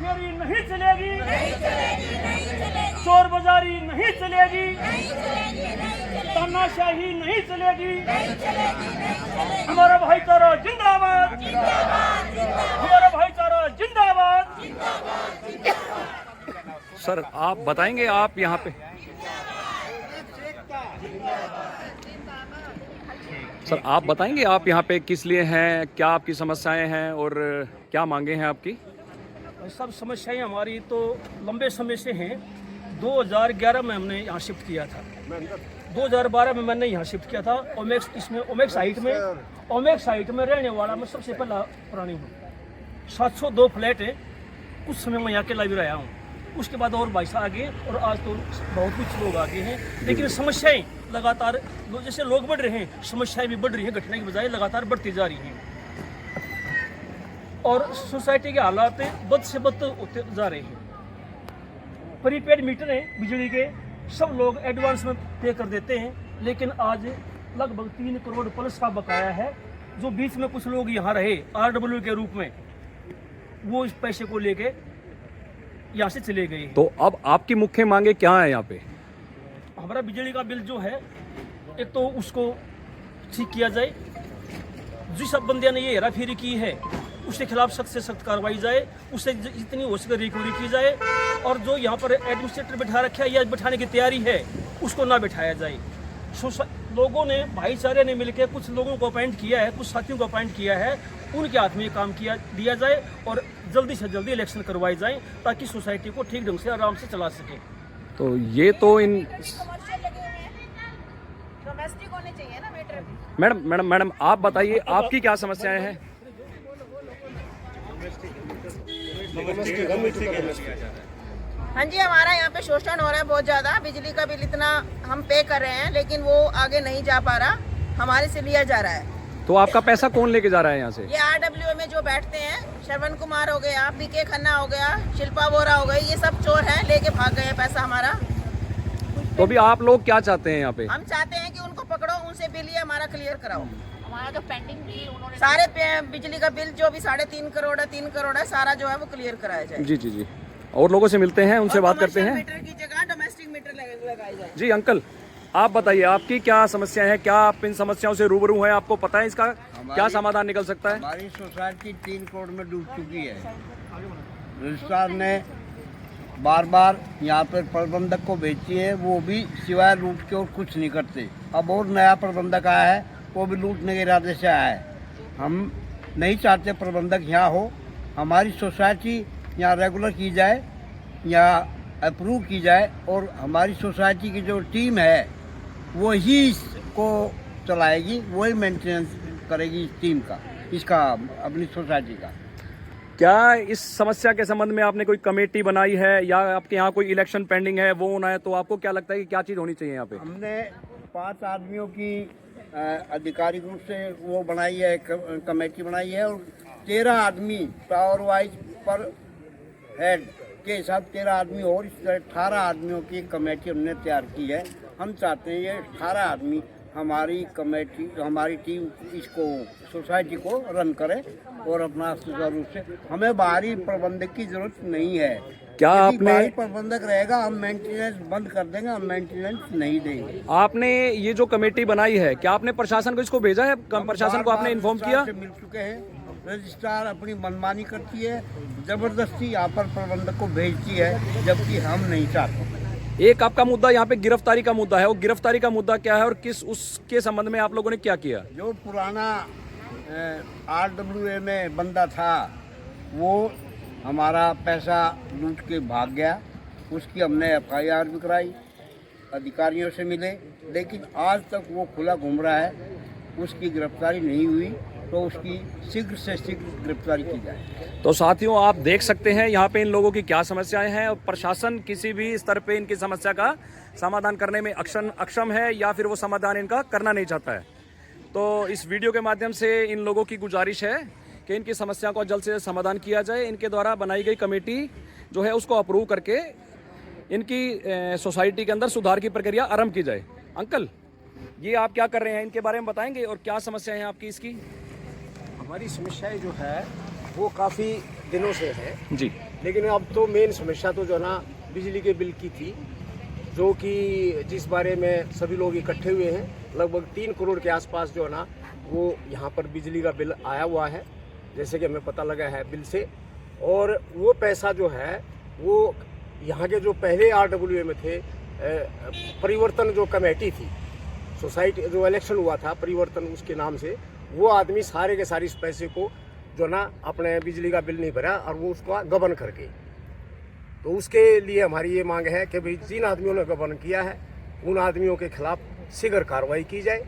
हेराफेरी नहीं चलेगी, चोर बाजारी नहीं चलेगी, तानाशाही नहीं चलेगी। हमारा भाईचारा जिंदाबाद, हमारा भाईचारा जिंदाबाद। सर आप बताएंगे, आप यहाँ पे सर आप बताएंगे आप यहाँ पे किस लिए हैं, क्या आपकी समस्याएं हैं और क्या मांगे हैं आपकी? सब समस्याएं हमारी तो लंबे समय से हैं। 2011 में हमने यहाँ शिफ्ट किया था, 2012 में मैंने यहाँ शिफ्ट किया था। ओमेक्स साइट में रहने वाला मैं सबसे पहला प्राणी हूँ। 702 फ्लैट है। कुछ समय मैं यहाँ अकेला भी रहा हूँ। उसके बाद और भाई साहब आगे, और आज तो बहुत कुछ लोग आगे हैं। लेकिन समस्याएं लगातार जैसे लोग बढ़ रहे हैं, समस्याएं भी बढ़ रही हैं, घटने की बजाय लगातार बढ़ती जा रही हैं। और सोसाइटी के हालात बद से बद होते जा रहे हैं। प्रीपेड मीटर है बिजली के, सब लोग एडवांस में पे कर देते हैं, लेकिन आज लगभग 3 करोड़ प्लस का बकाया है। जो बीच में कुछ लोग यहाँ रहे RW के रूप में, वो इस पैसे को लेके यहाँ से चले गए। तो अब आपकी मुख्य मांगे क्या है यहाँ पे? हमारा बिजली का बिल जो है, एक तो उसको ठीक किया जाए। जिस बंदे ने ये हेराफेरी की है उसके खिलाफ सख्त से सख्त कार्रवाई जाए, उससे जितनी हो सके रिकवरी की जाए। और जो यहाँ पर एडमिनिस्ट्रेटर बैठा रखा है या बैठाने की तैयारी है, उसको ना बैठाया जाए। लोगों ने, भाईचारे ने मिलकर कुछ लोगों को अपॉइंट किया है, कुछ साथियों को अपॉइंट किया है, उनके हाथ में ये काम दिया जाए और जल्दी से जल्दी इलेक्शन करवाए जाए, ताकि सोसाइटी को ठीक ढंग से आराम से चला सके। तो ये तो इन डोमेस्टिक होने चाहिए ना मीटर। मैडम आप बताइए आपकी क्या समस्याएं हैं? हाँ जी, हमारा यहाँ पे शोषण हो रहा है बहुत ज़्यादा। बिजली का बिल इतना हम पे कर रहे हैं, लेकिन वो आगे नहीं जा पा रहा, हमारे से लिया जा रहा है। तो आपका पैसा कौन लेके जा रहा है यहाँ से? ये RW में जो बैठते हैं, श्रवण कुमार हो गया, PK खन्ना हो गया, शिल्पा वोरा हो गई, ये सब चोर हैं, लेके भाग गए पैसा हमारा। तो अभी आप लोग क्या चाहते हैं यहाँ पे? हम चाहते हैं कि उनको पकड़ो, उनसे बिल ये हमारा क्लियर कराओ। हमारा जो पेंडिंग बिल उन्होंने सारे बिजली का बिल जो भी 3.5 करोड़ है, 3 करोड़ है, सारा जो है वो क्लियर कराया जाए। जी जी जी। और लोगों से मिलते हैं, उनसे बात करते हैं। मीटर की जगह डोमेस्टिक मीटर लगाई जाए। जी अंकल, आप बताइए आपकी क्या समस्याएं हैं, क्या आप इन समस्याओं से रूबरू हैं, आपको पता है इसका क्या समाधान निकल सकता है? हमारी सोसाइटी 3 करोड़ में डूब चुकी है। रजिस्ट्रार ने बार बार यहाँ पर प्रबंधक को भेजी है, वो भी सिवाय लूट के और कुछ नहीं करते। अब और नया प्रबंधक आया है, वो भी लूटने के इरादे से आया है। हम नहीं चाहते प्रबंधक यहाँ हो। हमारी सोसाइटी यहाँ रेगुलर की जाए, यहाँ अप्रूव की जाए, और हमारी सोसाइटी की जो टीम है वो ही इसको चलाएगी, वही मेंटेनेंस करेगी इस टीम का, इसका अपनी सोसाइटी का। क्या इस समस्या के संबंध में आपने कोई कमेटी बनाई है या आपके यहाँ कोई इलेक्शन पेंडिंग है, वो होना है, तो आपको क्या लगता है कि क्या चीज़ होनी चाहिए यहाँ पे? हमने 5 आदमियों की आधिकारिक रूप से वो बनाई है, कमेटी बनाई है, और 13 आदमी पावर वाइज पर हेड के हिसाब 13 आदमी, और इस तरह 18 आदमियों की कमेटी हमने तैयार की है। हम चाहते हैं ये 18 आदमी हमारी कमेटी, हमारी टीम इसको सोसाइटी को रन करे और अपना सुचारू रूप से, हमें बाहरी प्रबंधक की जरूरत नहीं है। क्या यदि आपने बाहरी प्रबंधक रहेगा, हम मेंटेनेंस बंद कर देंगे, हम मेंटेनेंस नहीं देंगे। आपने ये जो कमेटी बनाई है, क्या आपने प्रशासन को इसको भेजा है? प्रशासन को आपने इन्फॉर्म किया? से मिल चुके हैं। रजिस्ट्रार अपनी मनमानी करती है, जबरदस्ती यहाँ पर प्रबंधक को भेजती है, जबकि हम नहीं चाहते। एक आपका मुद्दा यहाँ पे गिरफ्तारी का मुद्दा है, वो गिरफ्तारी का मुद्दा क्या है और किस उसके संबंध में आप लोगों ने क्या किया? जो पुराना RWA में बंदा था, वो हमारा पैसा लूट के भाग गया। उसकी हमने FIR भी कराई, अधिकारियों से मिले, लेकिन आज तक वो खुला घूम रहा है, उसकी गिरफ्तारी नहीं हुई। तो उसकी शीघ्र से शीघ्र गिरफ्तारी की जाए। तो साथियों, आप देख सकते हैं यहाँ पे इन लोगों की क्या समस्याएं हैं, और प्रशासन किसी भी स्तर पे इनकी समस्या का समाधान करने में अक्षम है, या फिर वो समाधान इनका करना नहीं चाहता है। तो इस वीडियो के माध्यम से इन लोगों की गुजारिश है कि इनकी समस्या को जल्द से समाधान किया जाए। इनके द्वारा बनाई गई कमेटी जो है उसको अप्रूव करके इनकी सोसाइटी के अंदर सुधार की प्रक्रिया आरंभ की जाए। अंकल, ये आप क्या कर रहे हैं, इनके बारे में बताएंगे और क्या समस्या है आपकी इसकी? हमारी समस्याएं जो है वो काफ़ी दिनों से है। जी। लेकिन अब तो मेन समस्या तो जो है ना बिजली के बिल की थी, जो कि जिस बारे में सभी लोग इकट्ठे हुए हैं। लगभग 3 करोड़ के आसपास जो है ना वो यहाँ पर बिजली का बिल आया हुआ है, जैसे कि हमें पता लगा है बिल से। और वो पैसा जो है वो यहाँ के जो पहले RWA में थे, परिवर्तन जो कमेटी थी, सोसाइटी जो इलेक्शन हुआ था परिवर्तन उसके नाम से, वो आदमी सारे के सारे इस पैसे को जो ना अपने बिजली का बिल नहीं भरा और वो उसका गबन करके। तो उसके लिए हमारी ये मांग है कि भाई जिन आदमियों ने गबन किया है उन आदमियों के खिलाफ शीघ्र कार्रवाई की जाए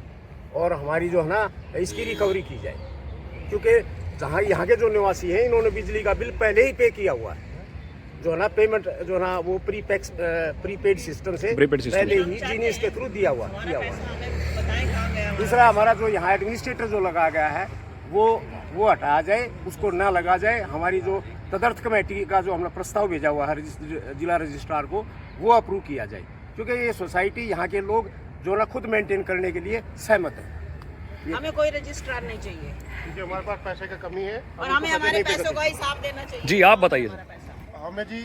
और हमारी जो है ना इसकी रिकवरी की जाए, क्योंकि जहाँ यहाँ के जो निवासी हैं इन्होंने बिजली का बिल पहले ही पे किया हुआ है, जो है ना पेमेंट जो है ना वो प्रीपेड सिस्टम से पहले ही जीनियस के थ्रू दिया हुआ है। दूसरा हमारा जो यहाँ एडमिनिस्ट्रेटर जो लगा गया है वो हटाया जाए, उसको ना लगा जाए। हमारी जो तदर्थ कमेटी का जो हमने प्रस्ताव भेजा हुआ है जिला रजिस्ट्रार को, वो अप्रूव किया जाए, क्योंकि ये सोसाइटी यहाँ के लोग जो ना खुद मेंटेन करने के लिए सहमत है। हमें कोई रजिस्ट्रार नहीं चाहिए, क्योंकि हमारे पास पैसे की कमी है और हमें हमारे पैसों का हिसाब देना चाहिए। जी आप बताइए। हमें जी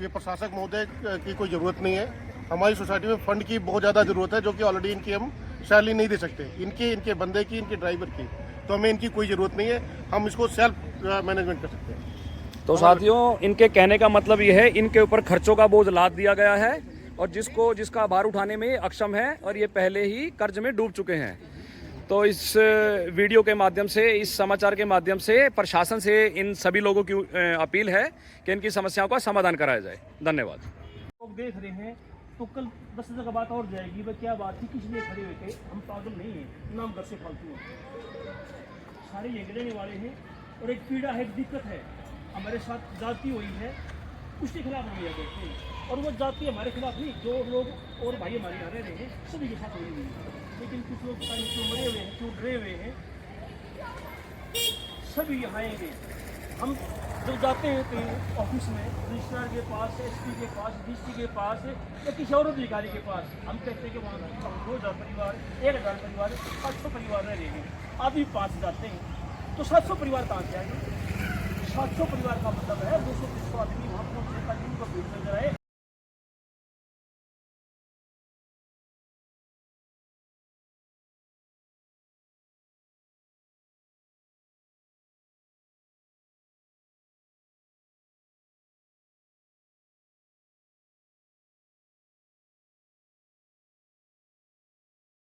ये प्रशासक महोदय की कोई ज़रूरत नहीं है। हमारी सोसाइटी में फंड की बहुत ज़्यादा ज़रूरत है, जो कि ऑलरेडी इनकी हम सैलरी नहीं दे सकते, इनके बंदे की, इनके ड्राइवर की। तो हमें इनकी कोई ज़रूरत नहीं है, हम इसको सेल्फ मैनेजमेंट कर सकते हैं। तो साथियों, इनके कहने का मतलब ये है इनके ऊपर खर्चों का बोझ लाद दिया गया है और जिसका भार उठाने में अक्षम है और ये पहले ही कर्ज में डूब चुके हैं। तो इस वीडियो के माध्यम से, इस समाचार के माध्यम से प्रशासन से इन सभी लोगों की अपील है कि इनकी समस्याओं का समाधान कराया जाए। धन्यवाद। लोग देख रहे हैं तो कल 10 जगह बात और जाएगी, वह क्या बात थी, किस लिए खड़े हुए थे। हम पागल नहीं हैं, नाम घर से फालतू हैं, सारे ये रहने वाले हैं। और एक पीड़ा है, एक दिक्कत है, हमारे साथ जाति हुई है, उसके खिलाफ हम यह कहते हैं। और वो जाति हमारे खिलाफ नहीं, जो लोग और भाई हमारे यहाँ रह रहे हैं सभी के साथ हुई हुई है। लेकिन कुछ लोग पता नहीं क्यों मरे हुए हैं, क्यों डरे हुए हैं, सभी यहाँ आएंगे। हम जब जाते हैं तो ऑफिस में रजिस्ट्रार के पास, SP के पास, DC के पास या किसी और अधिकारी के पास, हम कहते हैं कि वहाँ 2000 परिवार, 1000 परिवार, 700 परिवार रह रहे हैं। अभी 5 जाते हैं तो 700 परिवार कहाँ से आएंगे। 700 परिवार का मतलब है 200 आदमी वहाँ पहुँचने का, जिनको भीड़ नजर आए।